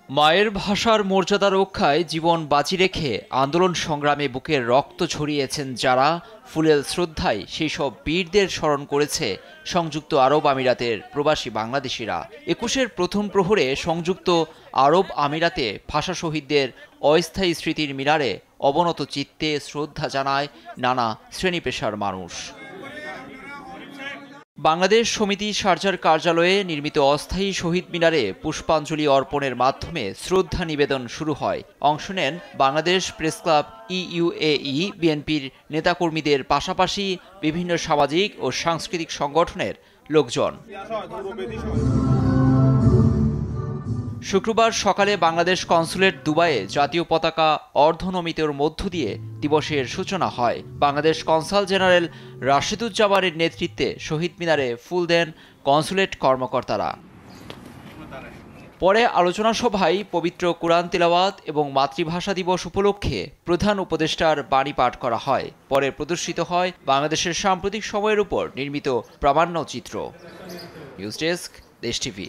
মায়ের ভাষার মর্যাদা রক্ষায় জীবন বাজি রেখে আন্দোলন সংগ্রামে বুকের রক্ত ঝরিয়েছেন যারা, ফুলেল শ্রদ্ধায় সেই সব বীরদের স্মরণ করেছে সংযুক্ত আরব আমিরাতের প্রবাসী বাংলাদেশিরা। ২১-এর প্রথম প্রহরে সংযুক্ত আরব আমিরাতে ভাষা শহীদদের অস্থায়ী স্মৃতির মিনারে অবনত চিত্তে শ্রদ্ধা জানায় নানা শ্রেণী পেশার মানুষ। বাংলাদেশ সমিতি শারজার কার্যালয়ে নির্মিত অস্থায়ী শহীদ মিনারে পুষ্পাঞ্জলি অর্পণের মাধ্যমে শ্রদ্ধা নিবেদন শুরু হয়। অংশ নেন বাংলাদেশ প্রেস ক্লাব, ইউএই, বিএনপির নেতাকর্মীদের পাশাপাশি বিভিন্ন সামাজিক ও সাংস্কৃতিক সংগঠনের লোকজন। শুক্রবার সকালে বাংলাদেশ কনসুলেট দুবাইয়ে জাতীয় পতাকা অর্ধনমিতের মধ্য দিয়ে দিবসের সূচনা হয়। বাংলাদেশ কনসাল জেনারেল রাশিদুজ্জামানের নেতৃত্বে শহীদ মিনারে ফুল দেন কনসুলেট কর্মকর্তারা। পরে আলোচনা সভায় পবিত্র কোরআন তিলাওয়াত এবং মাতৃভাষা দিবস উপলক্ষে প্রধান উপদেষ্টার বাণী পাঠ করা হয়। পরে প্রদর্শিত হয় বাংলাদেশের সাম্প্রতিক সময়ের উপর নির্মিত প্রামাণ্যচিত্র। নিউজ ডেস্ক, দেশ টিভি।